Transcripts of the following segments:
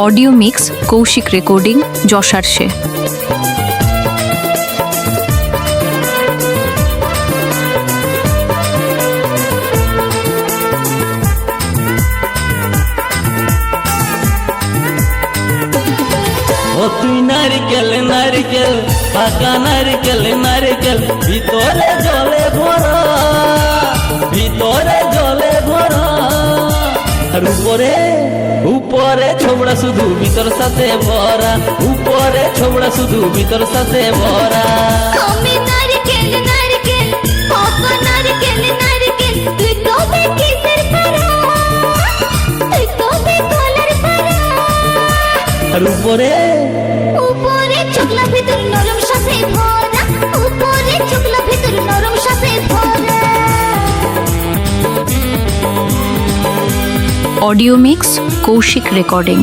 Audio mix Koushik recording যশারশে। ও তুই নারিকেল নারিকেল পাকা নারিকেল নারিকেল ভিতরে জলে ভরা, ভিতরে জলে ভরা, আর উপরে উপরে ছোবড়া শুধু ভিতর সাথে ভরা, উপরে ছোবড়া শুধু ভিতর সাথে ভরা। আমি নারকেল নারকেল পাকা নারকেল নারকেল তুই তবে কিসের পারা, তুই তবে কলার পারা, আর উপরে উপরে চকলা ভিতর নরম সাথে ভরা, উপরে চকলা ভিতর নরম সাথে ভরা। Audio mix Koushik recording.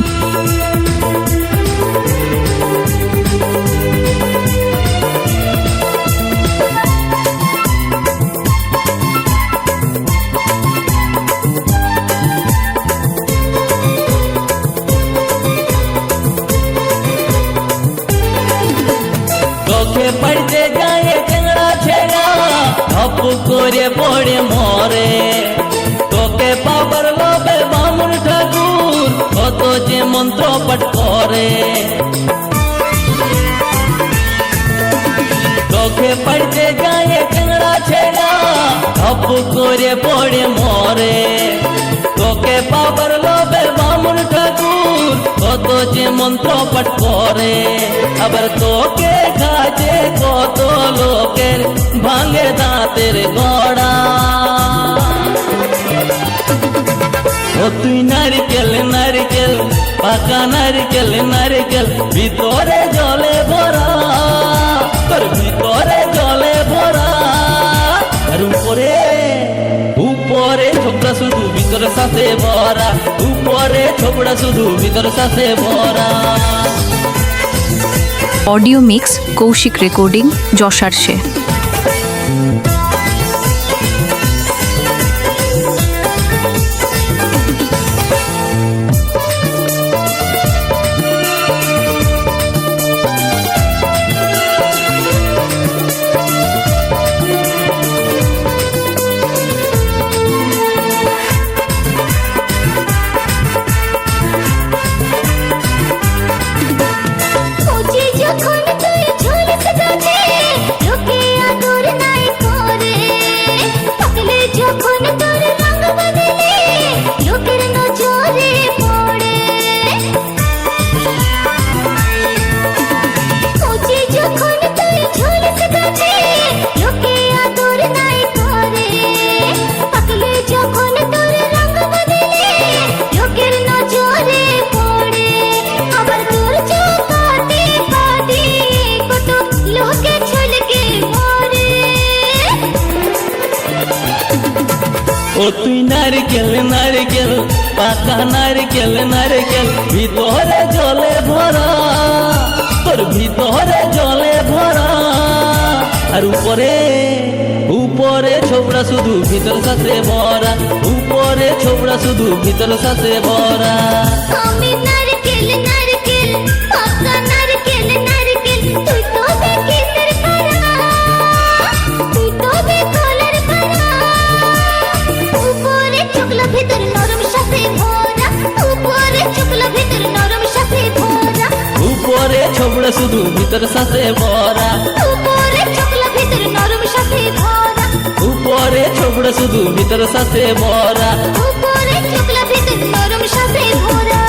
চোখে পড়তে গায়ে টেংরা ছেড়া ধপ করে পড়ে মরে, তোকে পাবার লোভে বামুন ঠাকুর কত যে মন্ত্র পাঠ করে। চোখে পড়তে গায়ে টেংরা ছেড়া ধপ করে পড়ে মরে, তোকে পাবার লোভে বামুন ঠাকুর কত যে মন্ত্র পাঠ করে। আবার তোকে কাজে কত লোকের ভাঙে দাঁতের গড়া। ও তুই নারিকেল নারিকেল পাকা নারিকেল নারিকেল ভিতরে জলে ভরা, তোর ভিতরে জলে ভরা, আর উপরে উপরে ছোবড়া শুধু ভিতর সাথে ভরা, উপরে ছোবড়া শুধু ভিতর সাথে ভরা। অডিও মিক্স কৌশিক রেকর্ডিং যশারশে। খুঁজি যখন তুই ঝুলিস গাছে লোকে আদর নাই করে, পাকলে যখন তোর রঙ বদলে লোকের নজরে পড়ে। খুঁজি যখন তুই ঝুলিস গাছে লোকে আদর নাই করে, পাকলে যখন তোর রঙ বদলে লোকের নজরে পড়ে। আবার তোর চোখাতে কাটে কত লোকে ছলকে মরে। ও তুই নারিকেল নারিকেল পাকা নারিকেল নারিকেল ভিতরে জলে ভরা, তোর ভিতরে জলে ভরা, আর উপরে উপরে ছোবড়া শুধু ভিতর সাথে ভরা, উপরে ছোবড়া শুধু ভিতর সাথে ভরা। আমি নারকেল নারকেল পাকা নারকেল নারকেল তুই তবে কিসের পারা, তুই তবে কলার পারা, উপরে চকলা ভিতর নরম সাথে ভরা, উপরে চকলা ভিতর নরম সাথে ভরা, উপরে ছোবড়া শুধু ভিতর সাথে ভরা, উপরে চকলা ভিতর নরম সাথে ভরা, উপরে ছোবড়া শুধু ভিতর সাথে ভরা। উপরে চকলা ভিতর নরম সাথে ভরা।